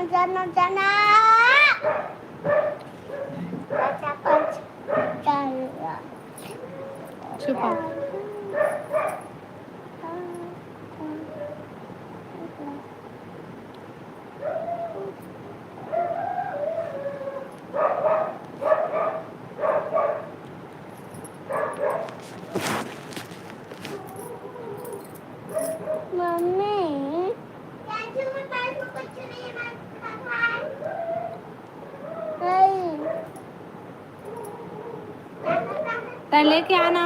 जाना जाना छुपाओ। मम्मी तय लेके आना।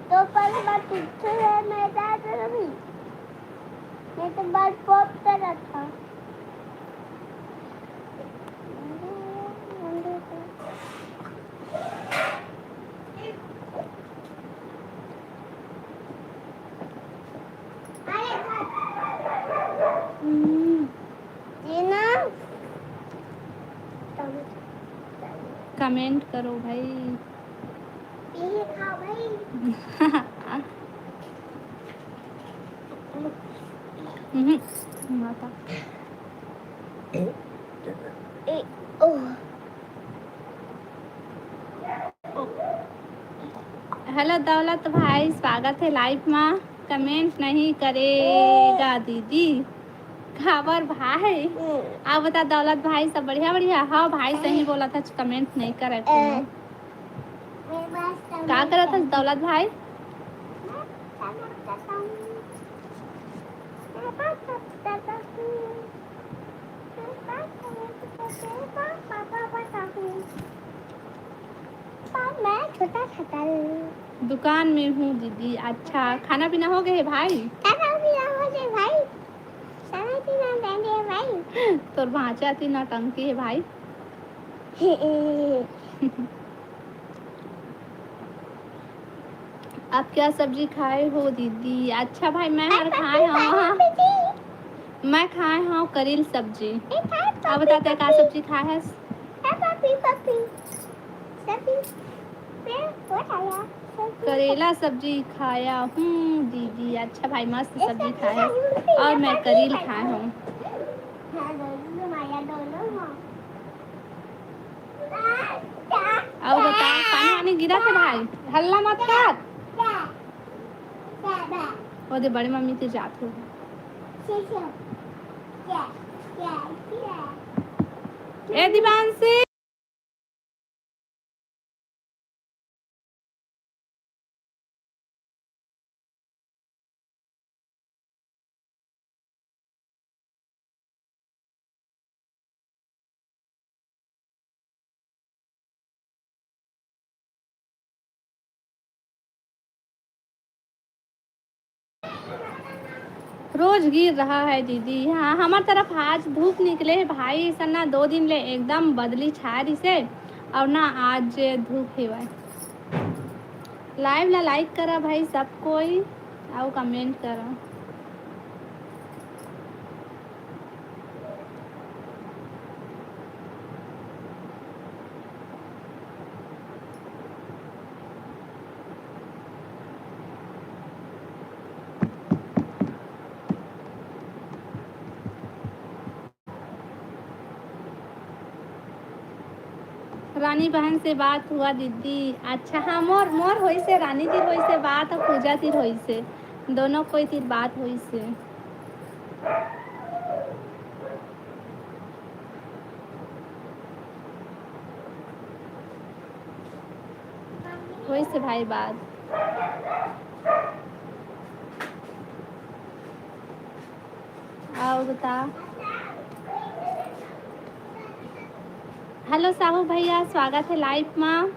तो पहले बार पीछे है मैं भी मैं तो बार पॉप करा था। कमेंट करो भाई। ये खाओ भाई। माता हेलो दौलत भाई, स्वागत है लाइव में। कमेंट नहीं करेगा दीदी खबर भाई। आप बता दौलत भाई सब बढ़िया बढ़िया। हाँ भाई सही बोला था, कमेंट नहीं करे। क्या करा था दौलत भाई? मैं छोटा छोटा दुकान में हूँ दीदी। अच्छा खाना पीना हो गया है भाई? खाना पीना हो गया भाई। खाना पीना देंगे भाई। तोर भांचा थी नौटंकी है भाई। आप क्या सब्जी खाए हो दीदी? अच्छा भाई मैं हर खाए हाँ मैं खाए हाँ करील सब्जी। आप बताते क्या सब्जी खाए है? करेला सब्जी खाया हूँ दीदी। अच्छा भाई मस्त सब्जी खाया है और मैं करील खाए हूँ। और बताओ पानी वानी गिरा था भाई? हल्ला मत कर। और दे बड़ी मम्मी तो जात हो। ए दिवांशी रोज गिर रहा है दीदी। हाँ हमार तरफ आज धूप निकले है भाई। सन्ना 2 दिन ले एकदम बदली छा रही से और ना आज धूप है भाई। लाइव ला लाइक करा भाई सब कोई और कमेंट करा। रानी बहन से बात हुआ दीदी? अच्छा हाँ मोर मोर होई से रानी तिर होई से बात और पूजा तिर होई से दोनों कोई तिर बात होई से भाई बात। और बता। हेलो साहू भैया स्वागत है लाइव में।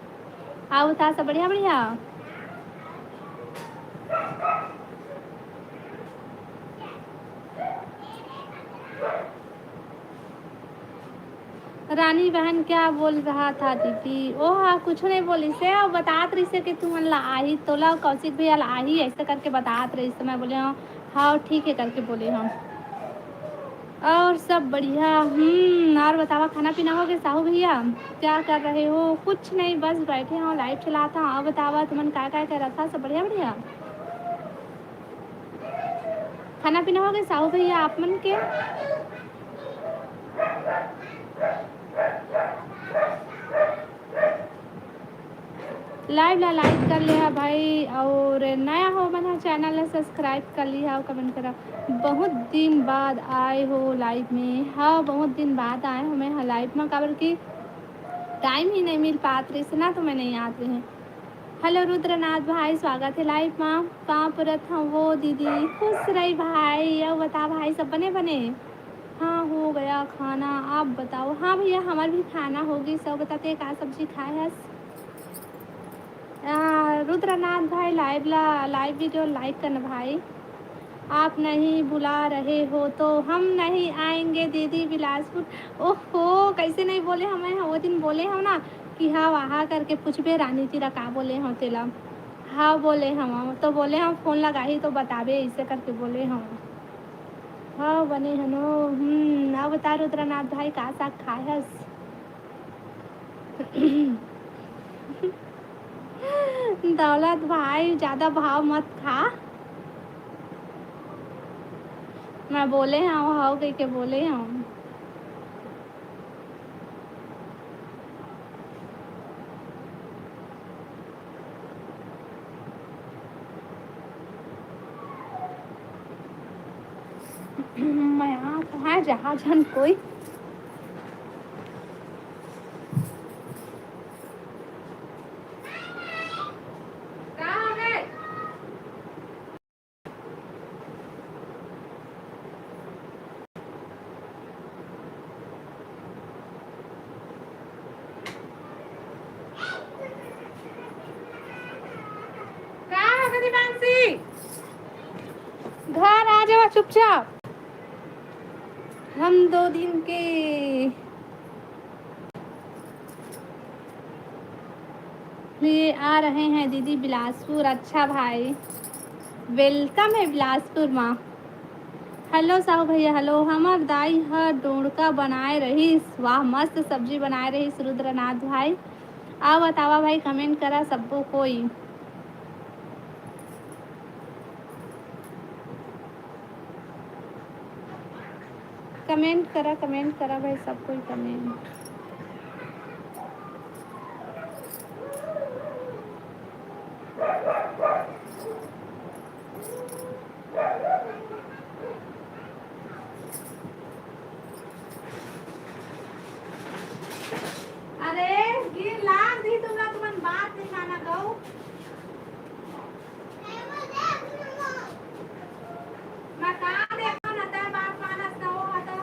आओ बता सब बढ़िया बढ़िया। रानी बहन क्या बोल रहा था दीदी? ओ हाँ कुछ नहीं बोली से और बतात रही से कि तुम ला आई तोला कौशिक भैया ला आई ऐसे करके बतात रही से। मैं बोले हाँ ठीक है करके बोले हम। और सब बढ़िया। और बतावा, खाना पीना हो गया साहू भैया? क्या कर रहे हो? कुछ नहीं, बस बैठे हो, लाइव चला था। और बतावा तुमन क्या क्या कर रहा था? सब बढ़िया बढ़िया। खाना पीना हो गया साहू भैया आप मन के? लाइव ला लाइक कर लिया भाई, और नया हो मना चैनल ला सब्सक्राइब कर लिया और कमेंट करा। बहुत दिन बाद आए हो लाइव में? हाँ, बहुत दिन बाद आए हो मैं लाइव में, काबर की टाइम ही नहीं मिल पात रही से ना, तो मैं नहीं आते हैं। हेलो रुद्रनाथ भाई, स्वागत है लाइव में। कहाँ परत हूँ वो दीदी? खुश रही भाई। अब बता भाई, सब बने बने? हाँ हो गया खाना, आप बताओ। हाँ भैया, हमार भी खाना होगी। सब बताते क्या सब्जी खाए है? रुद्रनाथ भाई, लाइव वीडियो लाइक करना भाई। आप नहीं बुला रहे हो तो हम नहीं आएंगे दीदी बिलासपुर। ओहो, कैसे नहीं बोले हमें? वो दिन बोले हम ना कि हाँ वहाँ करके पूछबे रानी तीरा का बोले हो तेला। हाँ बोले हम, तो बोले हम फोन लगा ही तो बताबे, ऐसे करके बोले हम। हाँ बने हनो। अब बता रुद्रनाथ भाई, का साग खाए हस? दौलत भाई, ज़्यादा भाव मत खा। मैं बोले हम हाउ कह के बोले हम। मैं यहाँ कहाँ जहाँ जन कोई। घर आ जाओ चुपचाप। हम 2 दिन के लिए आ रहे हैं दीदी बिलासपुर। अच्छा भाई, वेलकम है बिलासपुर माँ। हेलो साहू भैया, हेलो। हमार दाई हर डोड़का बनाए रहीस। वाह, मस्त सब्जी बनाए रहीस रुद्रनाथ भाई। आ बतावा भाई, कमेंट करा सबको कोई। कमेंट करा भाई, सब कोई कमेंट। अरे गिर लाग दी तुमरा, तुमन बात दिखाना गौ। मैं कहाँ देखो ना तेरे बात मानस ना हो हतो।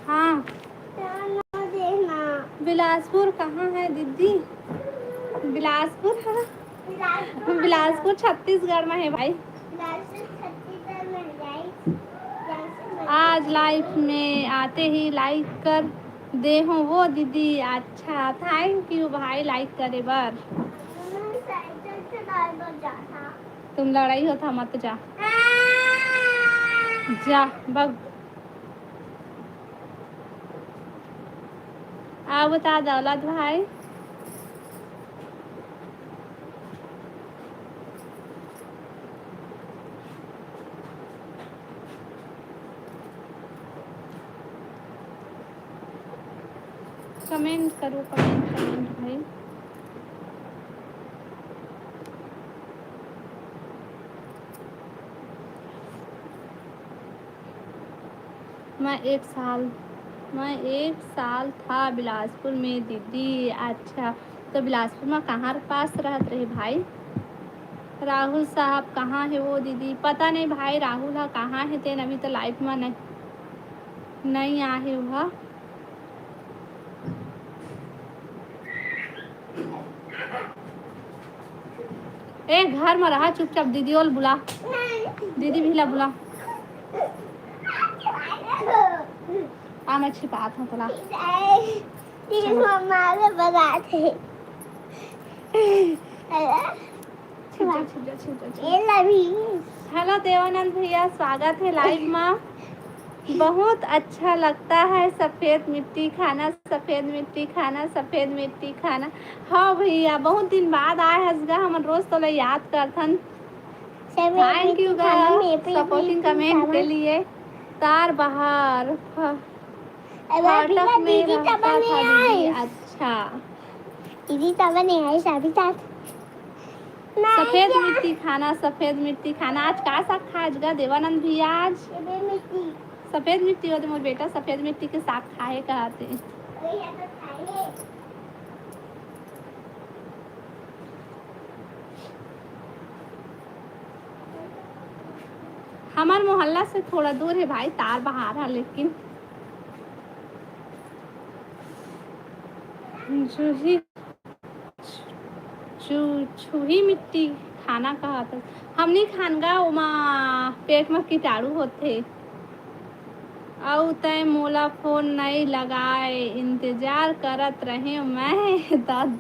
हाँ, बिलासपुर कहाँ है दीदी? बिलासपुर है, बिलासपुर छत्तीसगढ़ में है भाई। आज लाइफ में आते ही लाइक कर दे हो वो दीदी। अच्छा, थैंक यू भाई लाइक करे बर। तुम लड़ाई होता मत जा, जा बग। आ बता दौलत भाई। कमेंट करो, कमेंट भाई। मैं एक साल था बिलासपुर में दीदी। अच्छा, तो बिलासपुर में कहाँ पास रहते रहे भाई? राहुल साहब कहाँ है वो दीदी? पता नहीं भाई, राहुल हा कहाँ है तेन? अभी तो लाइफ में नहीं आए हुआ। ए घर में रहा चुपचाप, दीदी और बुला, दीदी भी ला बुला। आ मैं छिपात हूँ तोला। मम्मा के बताते हेलो देवानंद भैया, स्वागत है लाइव में। बहुत अच्छा लगता है सफ़ेद मिट्टी खाना, सफ़ेद मिट्टी खाना, सफ़ेद मिट्टी खाना। हाँ भैया, बहुत दिन बाद आए हंसगा, हम रोज तो याद करथन। थैंक यू सपोर्टिंग कमेंट के लिए। तार बाहर फाटक में रहता था दीदी। अच्छा दीदी तब नहीं आई सभी साथ। सफ़ेद मिट्टी खाना, सफ़ेद मिट्टी खाना। आज का साग खाएगा देवानंद भैया? आज सफ़ेद मिट्टी हो तो मोर बेटा सफ़ेद मिट्टी के साग खाए कहते। हमार मोहल्ला से थोड़ा दूर है भाई, तार बाहर है, लेकिन छुही मिट्टी खाना कहते। हमनी खानगा उमा पेट में कीटाणु होते। औ तय मोला फोन नहीं लगाए, इंतजार करत रहे मैं। दर्द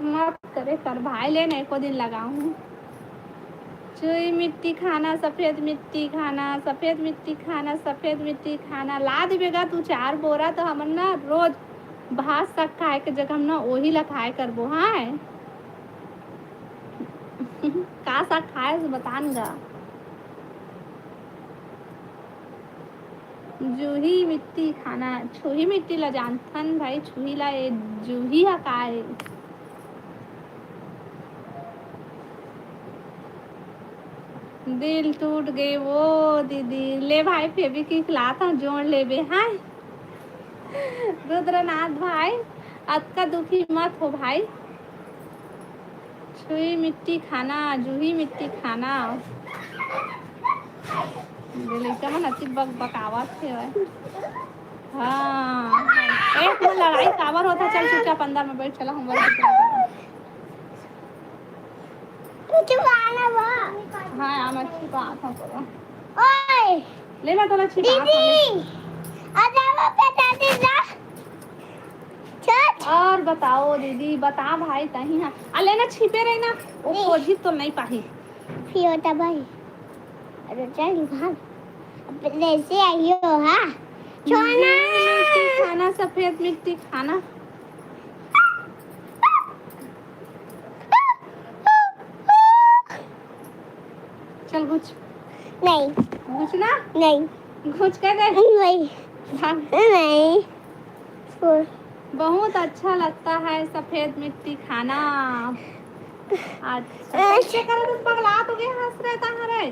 मत करे कर भाई, ले नहीं को दिन लगाऊं। चुई मिट्टी खाना, सफ़ेद मिट्टी खाना, सफ़ेद मिट्टी खाना, सफ़ेद मिट्टी खाना। ला देगा तू 4 बोरा तो हम ना रोज भात साग खाए के जगह हम ना वही ला खाए करबो। हाँ का साग खाए बतानगा। जूही मिट्टी खाना, छुही मिट्टी ला जानथन भाई, छुही ला ये जूही हा का है। दिल टूट गए वो दीदी। ले भाई फेविक्विक लाता जोड़ ले बे। हाँ रुद्रनाथ भाई, अतका दुखी मत हो भाई। छुई मिट्टी खाना, जूही मिट्टी खाना। लड़का मन अति बक बकावत है। हाँ एक में लड़ाई काबर होता। चल चुपचाप अंदर में बैठ, चला होमवर्क। हाँ मैं छिपात हूँ तोला। ओए ले मैं तोला छिपात हूँ। और बताओ दीदी, बता भाई तही। हाँ अले ना छिपे रही ना, वो खोजी तो नहीं पाही। फिर होता भाई, अरे चल भाग, अब ऐसे आई हो। हाँ मिट्टी खाना, सफ़ेद मिट्टी खाना। चल घुच। नहीं घुचना नहीं घुच कर दे। नहीं भाग। नहीं। बहुत अच्छा लगता है सफ़ेद मिट्टी खाना। अच्छा कैसे करे तुम पगला तो गए, हंस रहता है रे।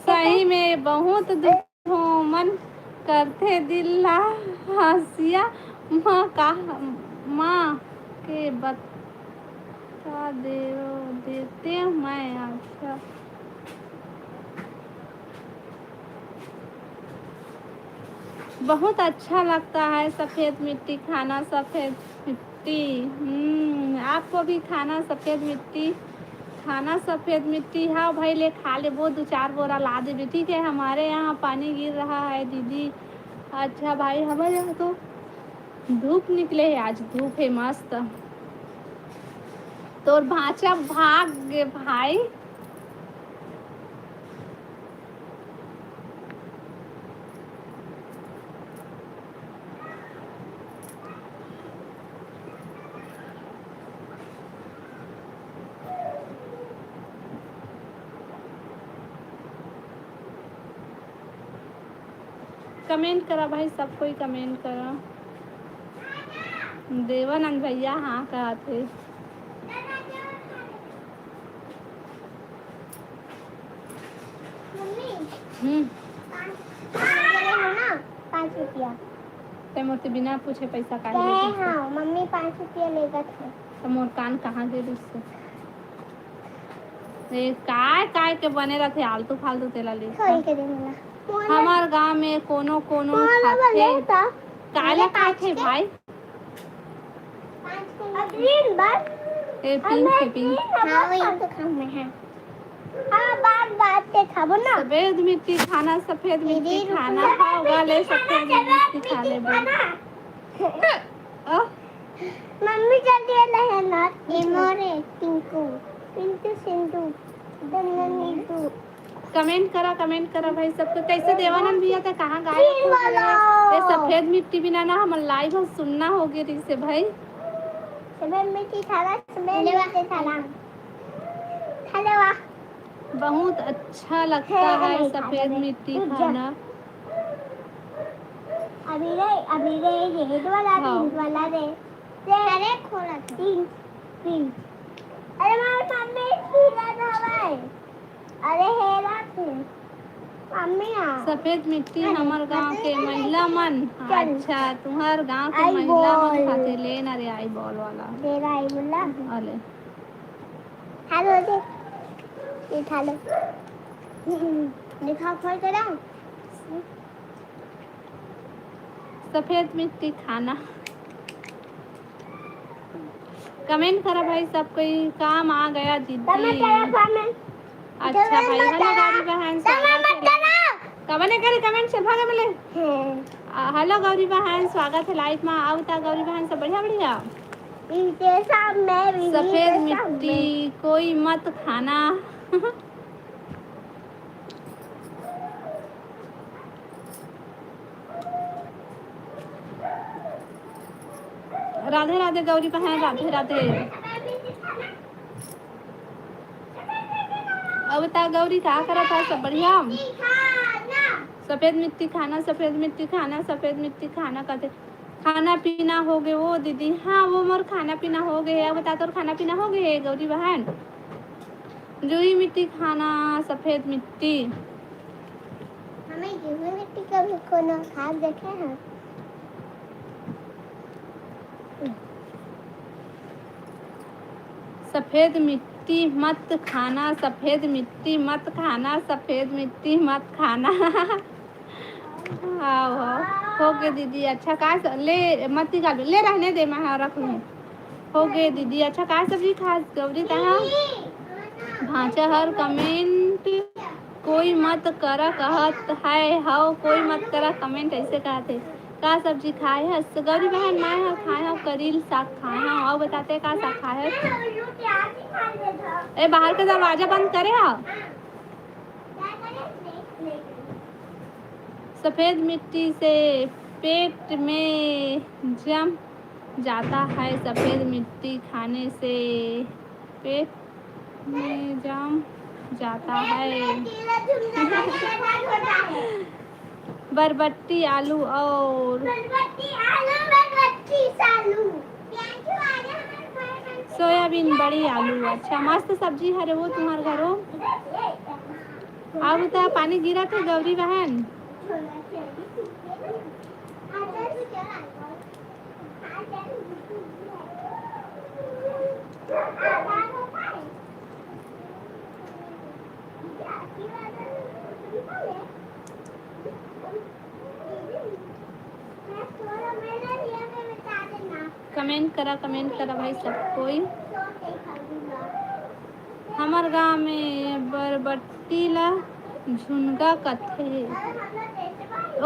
सही में बहुत दुख हो, मन करते दिल ला हंसिया। माँ के बता देते मैं। अच्छा बहुत अच्छा लगता है सफ़ेद मिट्टी खाना, सफ़ेद मिट्टी। आपको भी खाना सफ़ेद मिट्टी खाना, सफ़ेद मिट्टी। हाँ भाई ले खा ले, वो 2-4 बोरा ला दे। ठीक है, हमारे यहाँ पानी गिर रहा है दीदी। अच्छा भाई, हमारे यहाँ तो धूप निकले है, आज धूप है मस्त। तो भाचा भाग गए भाई। कमेंट करा भाई, सब कोई कमेंट करा। देवानंद भैया हाँ कहा थे। ते मोर बिना पूछे पैसा काहे दे दी? हाँ मम्मी 5 रुपया लेगा था। तो मोर कान कहाँ दे दी उससे? काय काय के बने रहते आलतू फालतू तेला ले। खोल के दे मला। हमार गांव में कोनो कोनो खाथे। काला खाथे भाई? ग्रीन बस ए पिंक है पिंक। हाँ वही तो खाना है। हाँ बात बात से खाबो ना। सफेद मिट्टी खाना, सफेद मिट्टी खाना होगा ले सफेद मिट्टी खा ले बोल। मम्मी जल्दी ले ना ये मोरे पिंकू पिंकू सिंधु दंगनीतू। कमेंट करा भाई सबको। कैसे देवानंद भैया था कहाँ गायब हो गए? ये सफेद मिट्टी बिना ना हम लाइव सुनना होगी रिसे भाई। सफेद मिट्टी खाना, सफेद मिट्टी खाना खाने वाह बहुत अच्छा लगता है सफेद मिट्टी खाना। अभी रे ये वाला दे अरे खोला तीन अरे मेरे सामने खीरा था भाई। अरे हेरा थे मम्मी सफेद मिट्टी हमार गांव के महिला मन। अच्छा तुम्हार गांव के महिला मन खाते ले ना रे आई बॉल वाला तेरा आई बोला अले हेलो दे ये खा लो दिखा खोल कर सफेद मिट्टी खाना। कमेंट करा भाई सब कोई काम आ गया दीदी। अच्छा भाई हेलो गौरी बहन कबने करे कमेंट से भागे मिले। हेलो गौरी बहन स्वागत है लाइव में। आवता गौरी बहन सब बढ़िया बढ़िया। सफेद मिट्टी कोई मत खाना। राधे राधे गौरी बहन राधे राधे। अब बता गौरी क्या करा था सब बढ़िया। सफेद मिट्टी खाना, सफेद मिट्टी खाना, सफेद मिट्टी खाना कहते। खाना पीना हो गए वो दीदी। हाँ वो मोर खाना पीना हो गए। अब बता तो खाना पीना हो गए गौरी बहन। जूही मिट्टी खाना, सफेद मिट्टी। हमें जूही मिट्टी का भी कोनो खा देखे हैं। सफेद मिट्टी मत खाना, सफेद मिट्टी मत खाना, सफेद मिट्टी मत खाना। हाँ हो गए दीदी। अच्छा का ले मत निकाल ले रहने दे मैं रख लूँ। हो गए दीदी। अच्छा का सब्जी खा गौरी तहा भाषा हर कमेंट कोई मत करा कहत है। हाउ कोई मत करा कमेंट ऐसे कहते। का सब्जी खाए है गौरी बहन? मैं है खाए हो करील साग खाए हैं। और बताते का साग खाए है? ए बाहर का दरवाजा बंद करे हा। सफेद मिट्टी से पेट में जम जाता है। सफेद मिट्टी खाने से पेट में जम जाता है। बरबट्टी आलू और सोयाबीन बड़ी आलू। अच्छा मस्त सब्जी है रे वो तुम्हारे घरों। अब बता पानी गिरा था गौरी बहन? कमेंट करा भाई सब कोई। हमार गाँव में बरबट्टी ला झुनगा कथे।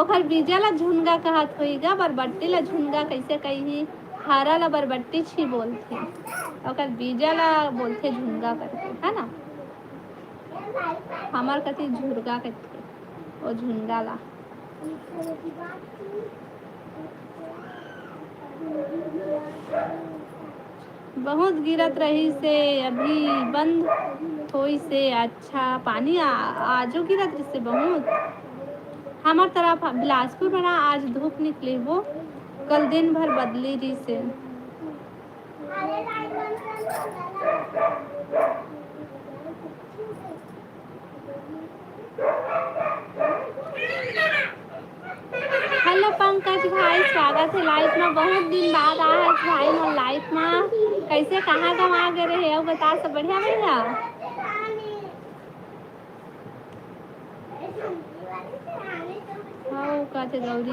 ओखर बीजा ला झुनगा कहत होईगा। बरबट्टी ला झुनगा कैसे कही? हरा ला बरबट्टी छी बोलथे। ओखर बीजा ला बोलथे झुनगा करके है ना। हमार कथी झुरगा कहते और झुनगा ला। बहुत गिरत रही से अभी बंद होई से। अच्छा पानी आजो गिरत जिससे बहुत। हमार तरफ बिलासपुर बना आज धूप निकली वो। कल दिन भर बदली रही से। हेलो पंकज भाई स्वागत है लाइफ में। बहुत दिन बाद आया है भाई मोर लाइफ में। कैसे कहाँ आ गए रहे अब बता सब बढ़िया बढ़िया। हाँ कहते गौरी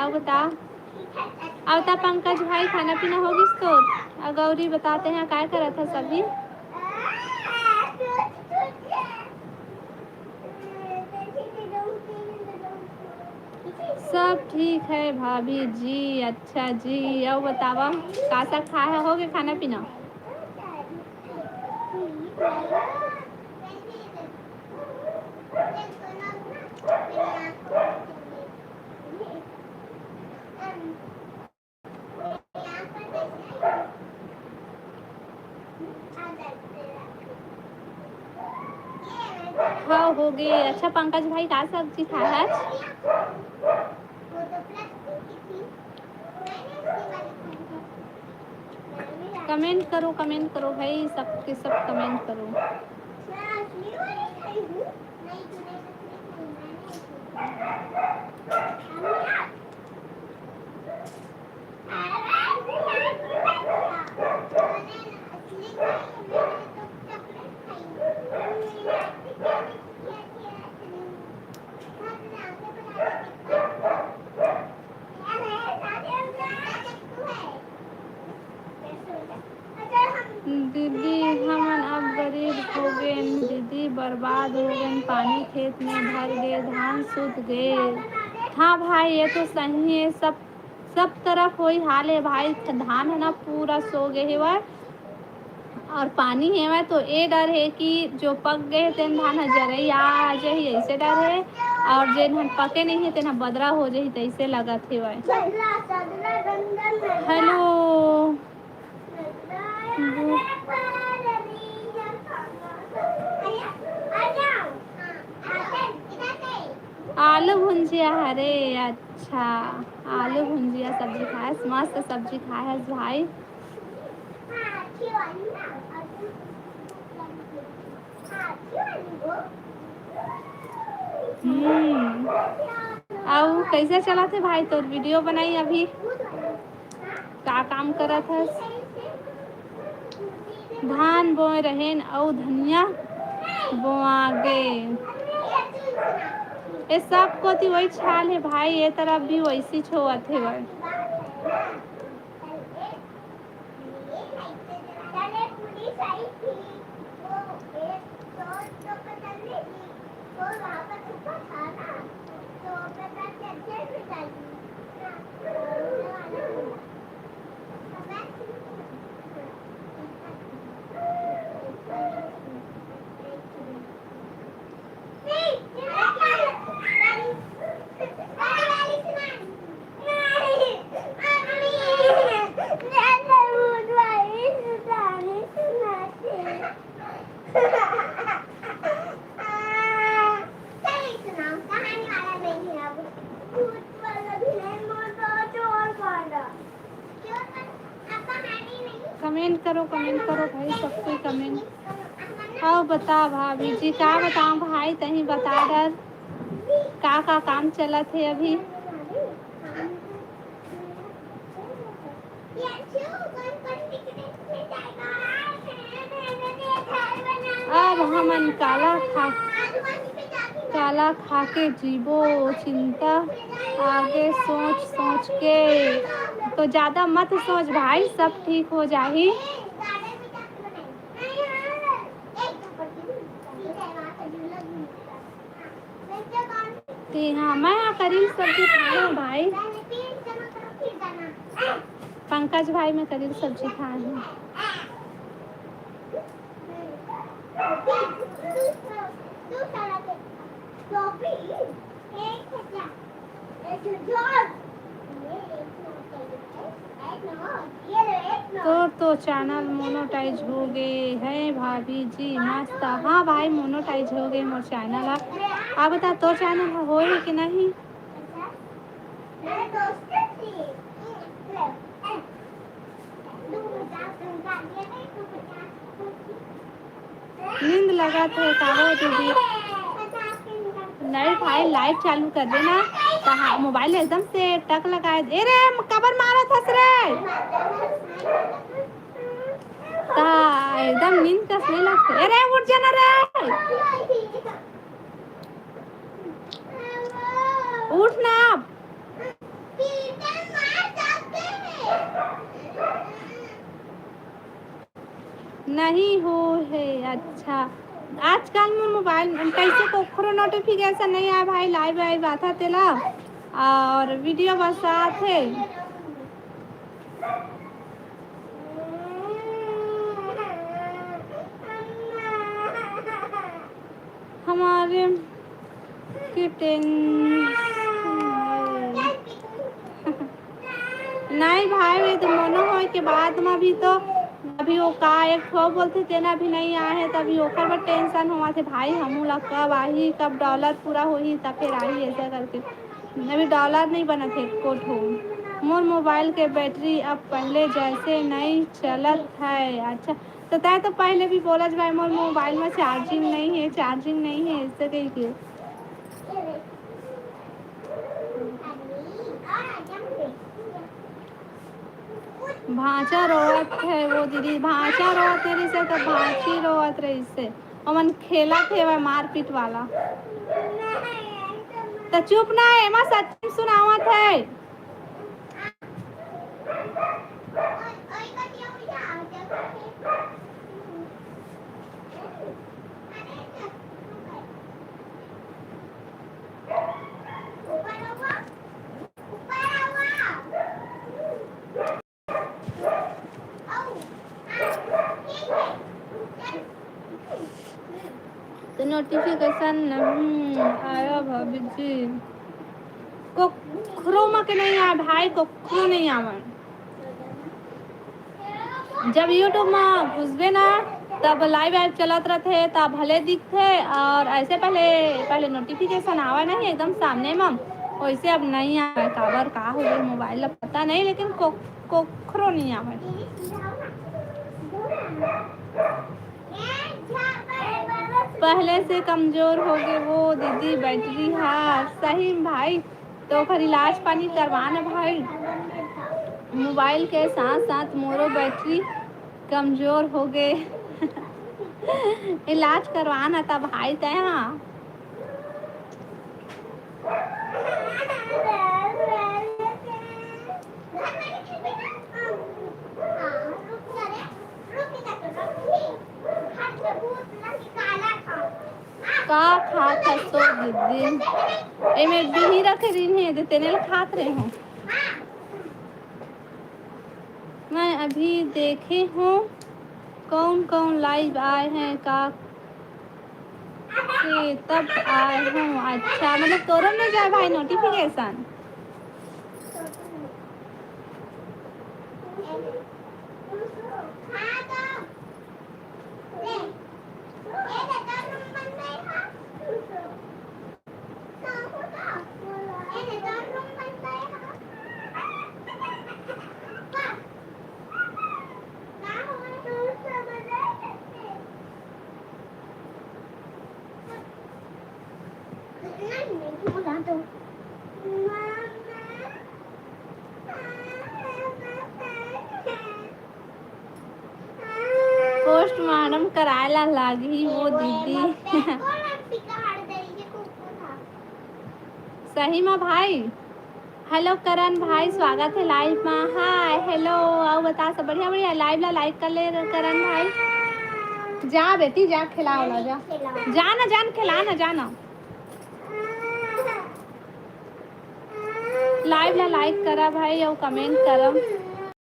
अब बता पंकज भाई खाना पीना होगी तो गौरी बताते हैं क्या करा था सभी। सब ठीक है भाभी जी। अच्छा जी अब बतावा का सा खा है हो गया खाना पीना। हाँ हो गई। अच्छा पंकज भाई का सब्जी खाया है आज? कमेंट करो भाई सबके सब कमेंट करो। दीदी हम अब गरीब हो गए दीदी बर्बाद हो गए पानी खेत में भर गए धान सूख गए। हाँ भाई ये तो सही है सब तरफ वही हाल है भाई। धान है ना पूरा सो गए हुआ और पानी है वह तो ये डर है कि जो पक गए तेन धान जरई आ जाही ऐसे डर है और जे धान पके नहीं है तेना बदरा हो जाही तैसे लगत है वह। हेलो आलू भुंजिया हरे अच्छा आलू भुंजिया सब्जी खाए मस्त सब्जी खाए भाई। अब कैसे चला थे भाई तो वीडियो बनाई अभी का काम करा था। धान बोए रहे और धनिया बोआगे ये सब को थी वही छाल है भाई ये तरफ भी वैसी छोअत है वही। कमेंट करो भाई सब कोई कमेंट। हाँ बता भाभी जी क्या बताऊँ भाई तहीं बता डर का काम चला थे अभी। अब हमन काला खा के जीवो चिंता आगे सोच के तो ज़्यादा मत सोच भाई सब ठीक हो जाही। हाँ मैं करील सब्जी खाए हूँ भाई पंकज भाई मैं करील सब्जी खाए हूँ। तो चैनल मोनोटाइज हो गए हैं भाभी जी मस्त। हाँ भाई मोनोटाइज हो गए मोर चैनल। आप बता तो चैनल हो कि नहीं। नींद लगा तो कहो दीदी नहीं भाई लाइट चालू कर देना कहा मोबाइल एकदम से टक लगाए दे रे कबर मारा था रे एकदम नींद का नहीं लगता। अरे उठ जाना रे उठ ना आप। नहीं हो है अच्छा। आजकल में मोबाइल कैसे कोखरो नोटिफिकेशन नहीं आया भाई, लाइव लाइव आता तेला और वीडियो बस आते हमारे के नहीं भाई वे तो मनो हो के बाद में भी तो अभी वो का एक ठो बोलते तेना भी नहीं आए है, तभी ओकर पर टेंशन हुआ थे भाई हमू ला कब आई, कब डॉलर पूरा होही तब फिर आई ऐसा करके। अभी डॉलर नहीं बना थे को ठो। मोर मोबाइल के बैटरी अब पहले जैसे नहीं चलत है। अच्छा तो तय तो पहले भी बोला भाई मोर मोबाइल में चार्जिंग नहीं है, चार्जिंग नहीं है ऐसे कही के। भाषा रोवत है वो दीदी, भाषा रोवत रही से तो भाषी रोवत रही से और मन खेला थे वह मारपीट वाला। तो चुप ना है मां सच सुनावत है। तो नोटिफिकेशन आया भाभी जी को क्रोमा के नहीं आया भाई, को क्रो नहीं आवा। जब यूट्यूब में घुसबे ना तब लाइव ऐप चलत रहते तब भले दिखते और ऐसे पहले नोटिफिकेशन आवा नहीं एकदम सामने में, वैसे अब नहीं आवा। काबर का हो गई मोबाइल पता नहीं, लेकिन कोखरो नहीं आवा। पहले से कमजोर हो गए वो दीदी बैटरी। हाँ सही भाई, तो फिर इलाज पानी करवाना भाई। मोबाइल के साथ साथ मोरो बैटरी कमजोर हो गए इलाज करवाना था भाई तय। हाँ का खा सो दीदी एमे बिही रखे दिन है तो तेने खात रहे हो। मैं अभी देखे हूँ कौन कौन लाइव आए हैं का के तब आए हूँ। अच्छा मतलब तोरम में जाए भाई नोटिफिकेशन। पोस्टमार्टम करायला लागी वो दीदी सही में भाई। हेलो करण भाई स्वागत है लाइव में। हाय हेलो आओ बता सब बढ़िया बढ़िया। लाइव ला लाइक कर ले करण भाई। जा बेटी जा खिलाओ ला जा जाना जान खिलाना जाना। लाइव ला लाइक करा भाई और कमेंट करा।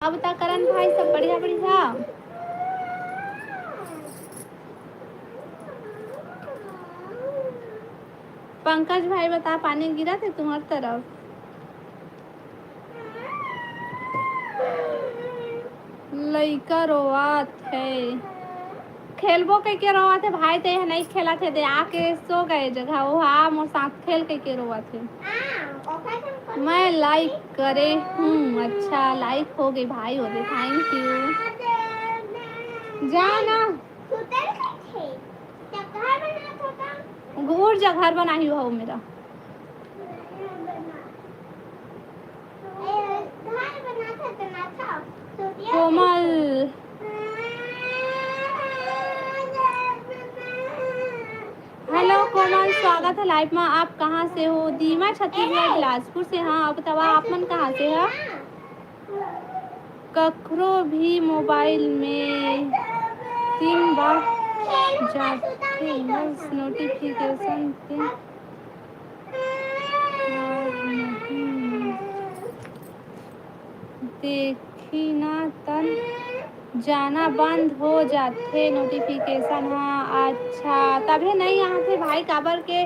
अब बता करण भाई सब बढ़िया बढ़िया। पंकज भाई बता पानी गिरा थे तुम्हारी तरफ। लइका रोआत है खेलबो के रोआ थे भाई ते नहीं खेला थे दे आके सो गए जगह वो। हाँ मोर साथ खेल के रोआ थे। मैं लाइक करे हूँ। अच्छा लाइक हो गई भाई हो गए थैंक यू। जाना घूर जा घर बना ही हो मेरा। कोमल हेलो कोमल स्वागत स्वागत है लाइव में। आप कहाँ से हो? दीमा छत्तीसगढ़ बिलासपुर से। हाँ अब बतावा आप मन कहाँ से है? कखरो भी मोबाइल में 3 बार जाते बस नोटिफिकेशन पे और नहीं देखी ना तन जाना बंद हो जाते नोटिफिकेशन। हाँ अच्छा तभी नहीं आते भाई, काबर के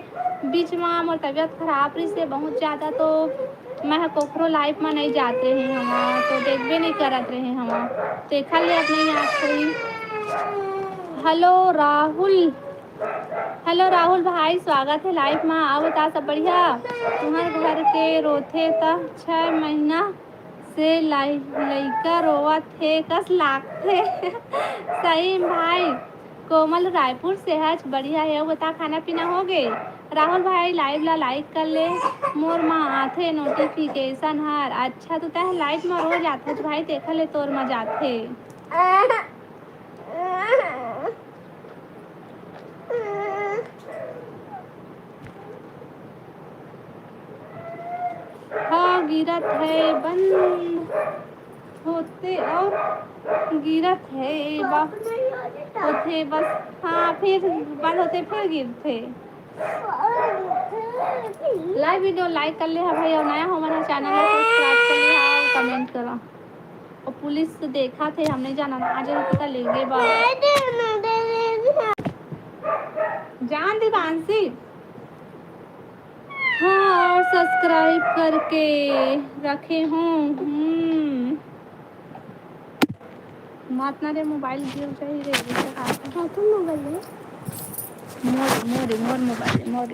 बीच में मोर तबीयत खराब रही से बहुत ज़्यादा, तो मैं कोकरो लाइफ में नहीं जाते हैं हम, तो देखबे नहीं करत रहे हम, देखा ले अपने याद करी। हेलो राहुल, हेलो राहुल भाई, स्वागत है लाइव में। आओ बता सब बढ़िया। तुम्हारे घर के रोथे त 6 महीना से लइका रोवत थे कस लाख थे सही भाई। कोमल रायपुर से है, बढ़िया है। बता खाना पीना हो गए? राहुल भाई लाइव ला लाइक कर ले, मोर माँ आथे नोटिफिकेशन हर। अच्छा तो तह लाइव में रोज आथे भाई, देखा ले तोर में जाथे। हाँ गिरत है बंद होते और गिरत है होते बस। हाँ फिर बंद होते फिर गिरते। लाइव वीडियो लाइक कर ले है भाई, और नया हो हमारा चैनल है सब्सक्राइब कर ले है और कमेंट करा। और पुलिस देखा थे हम नहीं जाना, आज पता लेंगे जान दीवानसी। हाँ और सब्सक्राइब करके रखे हूँ। मातना रे मोबाइल गिर जाए रे मोबाइल है मोर मोबाइल मोर।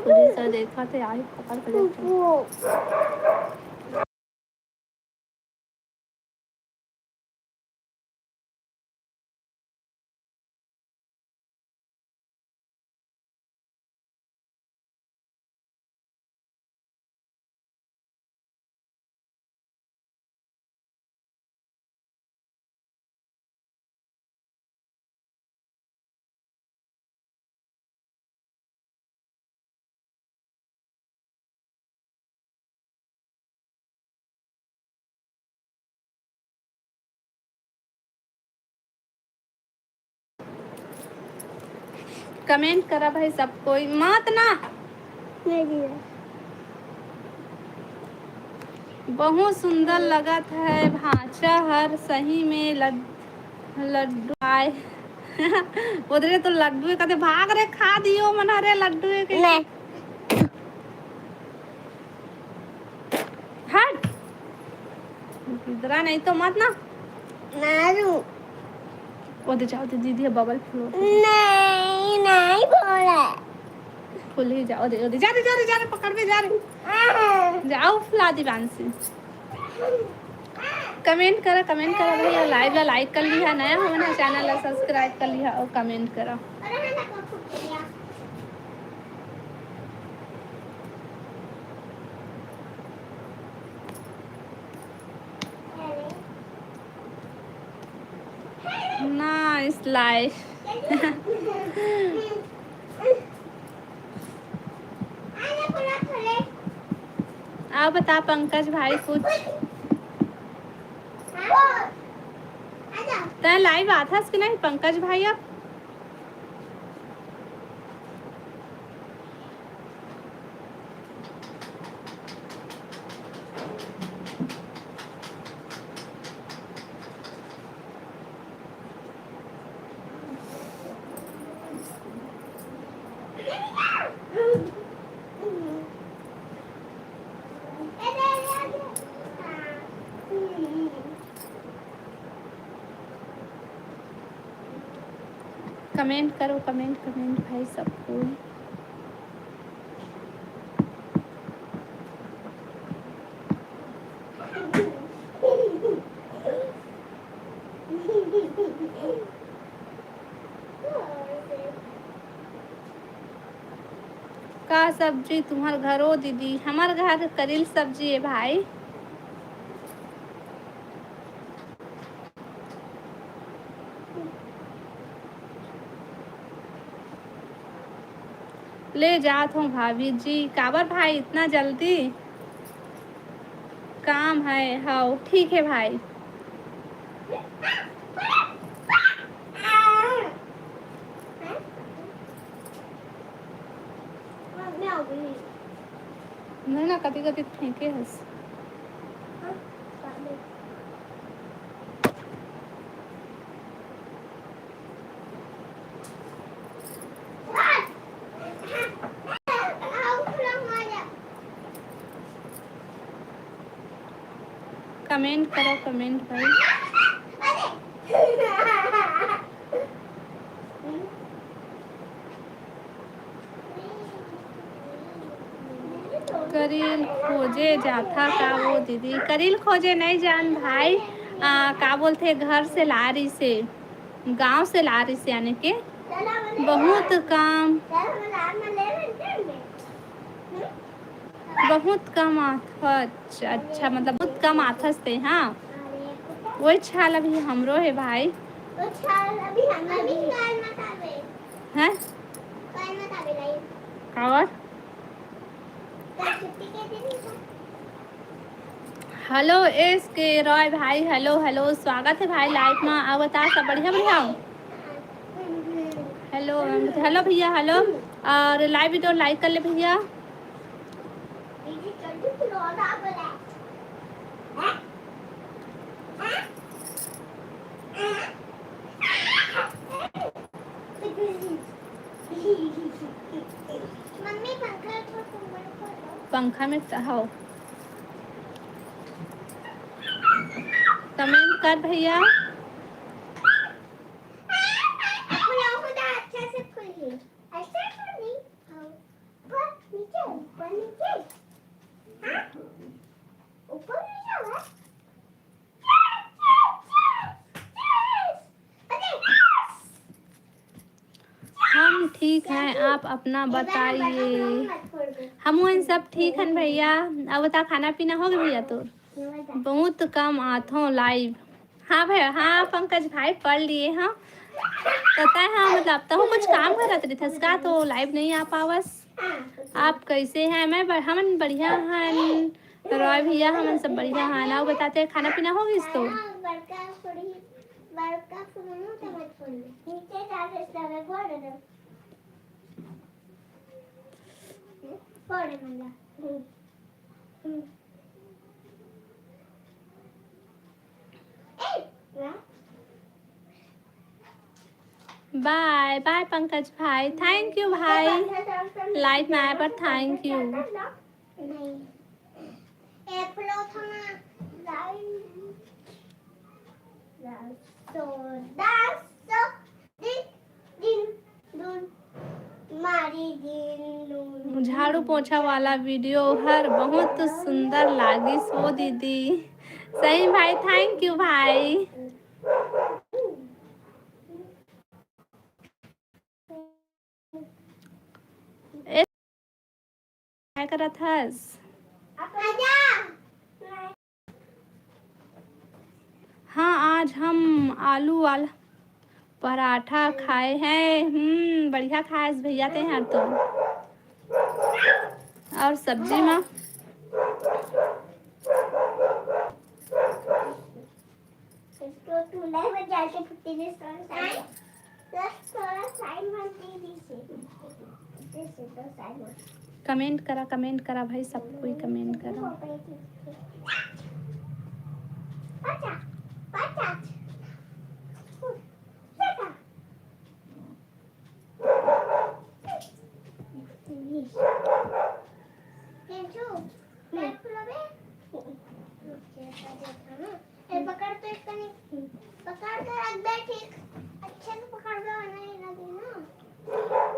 पुलिस देखा थे आई पकड़ कर। कमेंट करा भाई सब कोई, मत ना बहुत सुंदर लगत है भाषा हर, सही में लड्डू आए उधरे तो लड्डू कहते भाग रे खा दियो मना रे लड्डू के हट इधरा नहीं तो मत ना नारू उधर जाओ तो दीदी बबल फूल नहीं बोला फूल ही जाओ उधर उधर जा रे पकड़ में जा रे जाओ फुला दीवानसी। कमेंट करा भैया, लाइव ला लाइक कर लिया, नया हो ना चैनल ला सब्सक्राइब कर लिया और कमेंट करा। नाइस लाइफ आप बता पंकज भाई कुछ तय लाइव आता कि नहीं पंकज भाई? आप कमेंट करो कमेंट भाई सबको। का सब्जी तुम्हार घर हो दीदी? हमार घर करील सब्जी है भाई। ले जात हूँ भाभी जी। काबर भाई इतना जल्दी? काम है। हाँ ठीक है भाई। नहीं ना, कभी कभी फेंके हंस। कमेंट करो कमेंट भाई। करील खोजे जाता का वो दीदी? करील खोजे नहीं जान भाई। का बोलते घर से लारी से, गांव से लारी से आने के बहुत काम, बहुत कम आथत। अच्छा मतलब बहुत कम आथस थे। हाँ वही छाल अभी हमरो है भाई। हैं और हेलो एस के रॉय भाई, हेलो हेलो, स्वागत है भाई लाइव में। अब बता सब बढ़िया बढ़िया। हेलो हेलो भैया हेलो। और लाइव वीडियो लाइक कर ले भैया। पंखा में हो कमेंट कर भैया। हम ठीक हैं, आप अपना बताइए। हम सब ठीक हैं भैया। अब बता खाना पीना हो गया भैया? तो बहुत कम आथों लाइव। हाँ भैया, हाँ पंकज भाई पढ़ लिए। हाँ पता है। हाँ मतलब तो कुछ काम करत रही था इसका, तो लाइव नहीं आ पावस। आप कैसे हैं? मैं हम बढ़िया हैं रॉय भैया, हम सब बढ़िया हैं ना। बताते हैं खाना पीना हो गई तो? बाय बाय पंकज भाई, थैंक यू भाई लाइव में आए पर, थैंक यू। झाड़ू पोछा वाला वीडियो हर बहुत सुंदर लागी सो दीदी। सही भाई, थैंक यू भाई। क्या करा था? हाँ आज हम आलू वाला पराठा खाए हैं। बढ़िया खाए भैया थे यार। तो और सब्जी में कमेंट करा भाई, सब कोई कमेंट करा।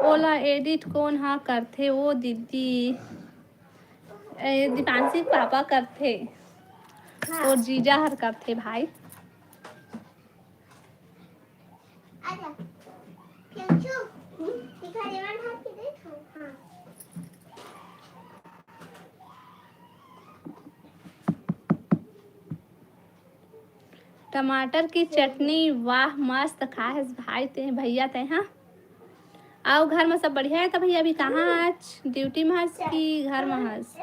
ओला एडिट कौन हाँ करते? वो दीदी दीपांशी पापा करते और जीजा हर करते भाई। टमाटर की चटनी वाह मस्त खाए भाई ते भैया ते। हाँ आओ घर में सब बढ़िया है? तो भैया अभी कहाँ आज ड्यूटी में हंस कि घर में हंस?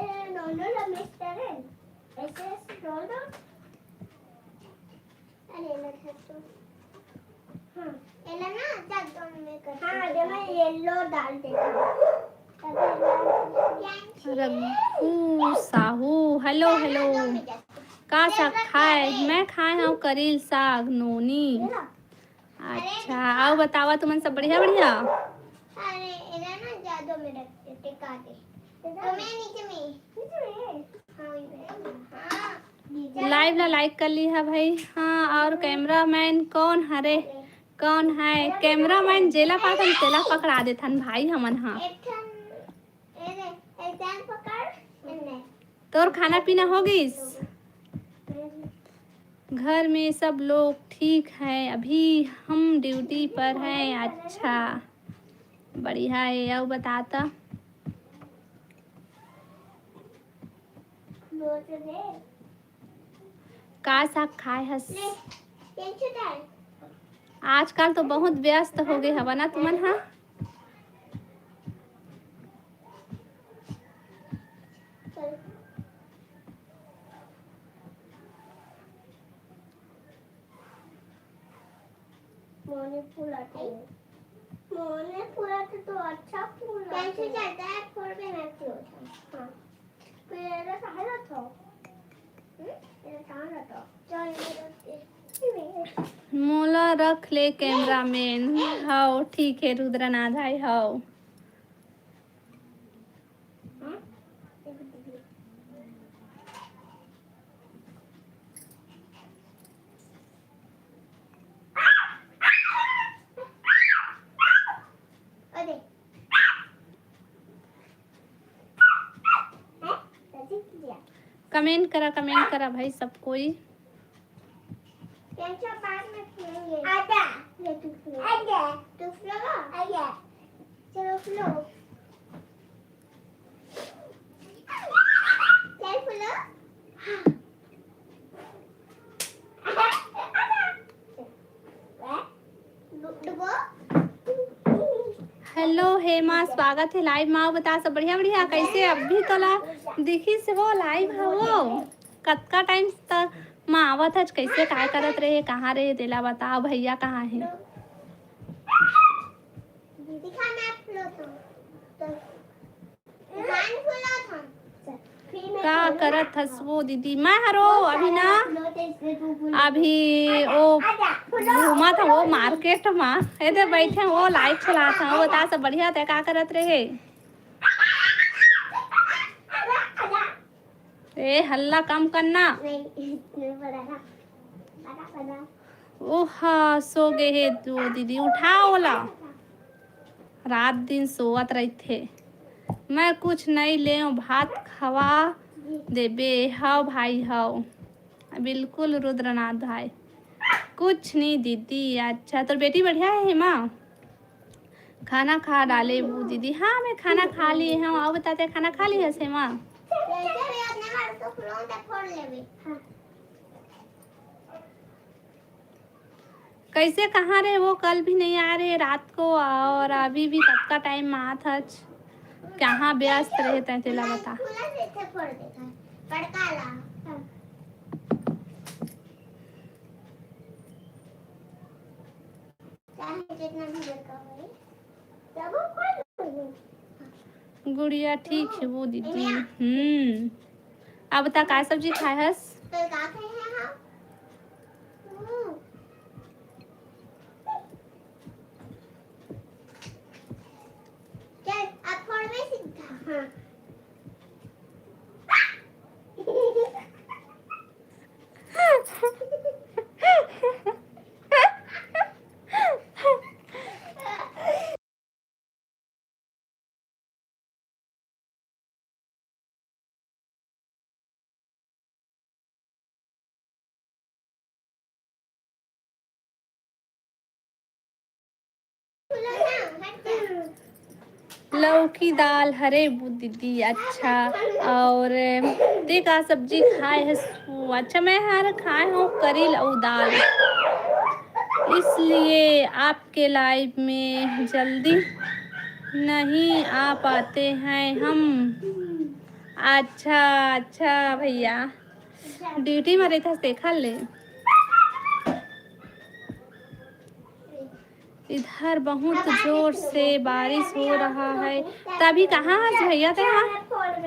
रघु साहू हेलो हेलो का साग खाए? मैं खाए हूँ करील साग नोनी। अच्छा आओ बतावा तुमन सब बढ़िया बढ़िया? अरे इधर ना जादू में रख टिका दे तो मैं नीचे में हाँ लाइव ला लाइक कर ली है भाई। हाँ और कैमरामैन कौन हरे कौन है? कैमरामैन जेला पाथन तेला पकड़ा देथन भाई हमन। हाँ तोर खाना पीना हो गईस? घर में सब लोग ठीक है? अभी हम ड्यूटी पर हैं। अच्छा बढ़िया है। अब बताता का साग खाए हस? आजकल तो बहुत व्यस्त हो गए हवा ना तुमन। हाँ मोने फूला तो अच्छा फूल कैसे चलता है फोड़ पे मैं क्यों हाँ फिर ये कहाँ था ये कहाँ था चल मोला रख ले कैमरामैन। हाउ ठीक है रुद्रनाथ भाई हाउ। कमेंट करा भाई सब कोई। आजा तू फ्लो आजा चलो फ्लो चल फ्लो हेलो हेमा स्वागत है लाइव माँ। बता सब बढ़िया बढ़िया कैसे? अभी तो ला दिखी से वो लाइव है वो कतका टाइम तक माँ आवत है कैसे काय करत रहे कहाँ रहे तेला बताओ भैया कहाँ है? दीदी खाना फ्लो तो गान फ्लो था का करत हस वो दीदी? मैं हरो अभी ना अभी वो घूमा था वो मार्केट में इधर बैठे वो लाइव चला था। वो बता सब बढ़िया थे का करत रहे? ए हल्ला कम करना। ओहा सो गए है दो दीदी उठाओला रात दिन सोवत रही थे। मैं कुछ नहीं ले भात खवा देबे हाउ भाई हाउ। बिल्कुल रुद्रनाथ भाई कुछ नहीं दीदी। अच्छा तो बेटी बढ़िया है हेमा? खाना खा डाले वो दीदी? हाँ मैं खाना खा लिए हूँ। आओ बताते खाना खा ली है हेमा? कैसे कहाँ रहे वो? कल भी नहीं आ रहे रात को और अभी भी कब का टाइम में था कहाँ व्यस्त रहते हैं तेला बता। गुड़िया ठीक है वो दीदी। अब बता का सब्जी खाए हस? लौकी दाल हरे वो दीदी। अच्छा और ते का सब्जी खाए है? अच्छा मैं हर खाए हूँ करील और दाल इसलिए आपके लाइव में जल्दी नहीं आ पाते हैं हम। अच्छा अच्छा भैया ड्यूटी में रहता देखा ले। इधर बहुत जोर से बारिश हो रहा है। तभी कहाँ है भैया थे यहाँ,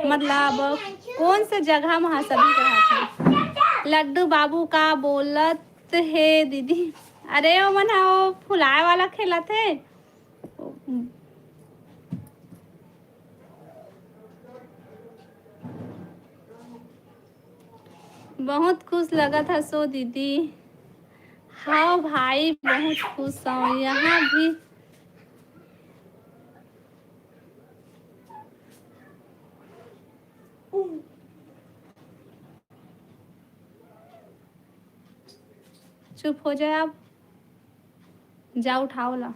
मतलब कौन से जगह वहाँ सभी कहा था। लड्डू बाबू का बोलत है दीदी। अरे वो मना वो फुलाए वाला खेला थे। बहुत खुश लगा था सो दीदी। हाँ भाई बहुत खुश हूँ यहाँ भी। चुप हो जाए आप, जाओ उठाओ ला।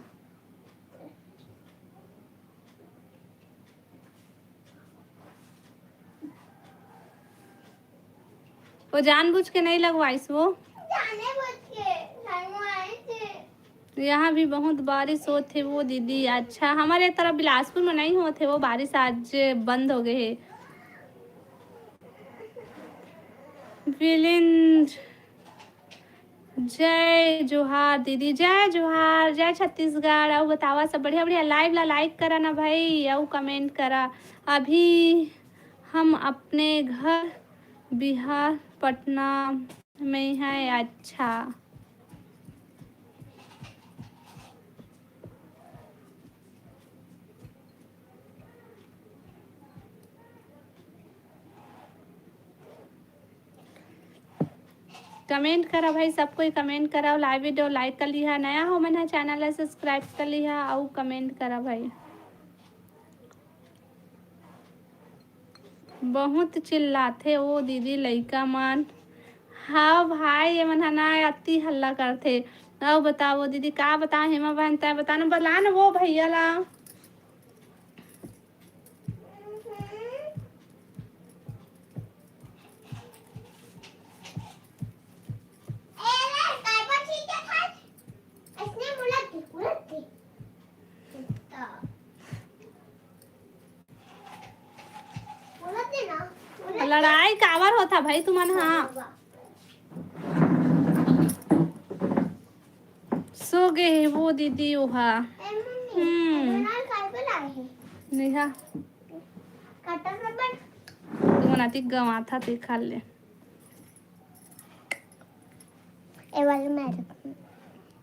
वो जानबूझ के नहीं लगवाइस वो, जाने बुझ के लगवाए थे। यहाँ भी बहुत बारिश होते वो दीदी। अच्छा हमारे तरफ बिलासपुर में नहीं होते वो बारिश, आज बंद हो गए है। विलिंद जय जोहार दीदी, जय जोहार, जय छत्तीसगढ़। और बतावा सब बढ़िया बढ़िया। लाइव ला लाइक करा ना भाई, और कमेंट करा। अभी हम अपने घर बिहार पटना में है। अच्छा कमेंट करा भाई, सब कोई कमेंट करा। लाइव वीडियो लाइक कर लिया, नया हो मैंने चैनल सब्सक्राइब कर लिया, और कमेंट करा भाई। बहुत चिल्लाते वो दीदी लइका मन। हाँ भाई ये मन ना अति हल्ला करते। अब बताओ दीदी का बता, हेमा बहन तय बता ना, बता ना वो भैया ला। लड़ाई कावर होता भाई तुमन। हाँ सो गए वो दीदी वहा। नेहा तुमन अति गवा था ते खा ले।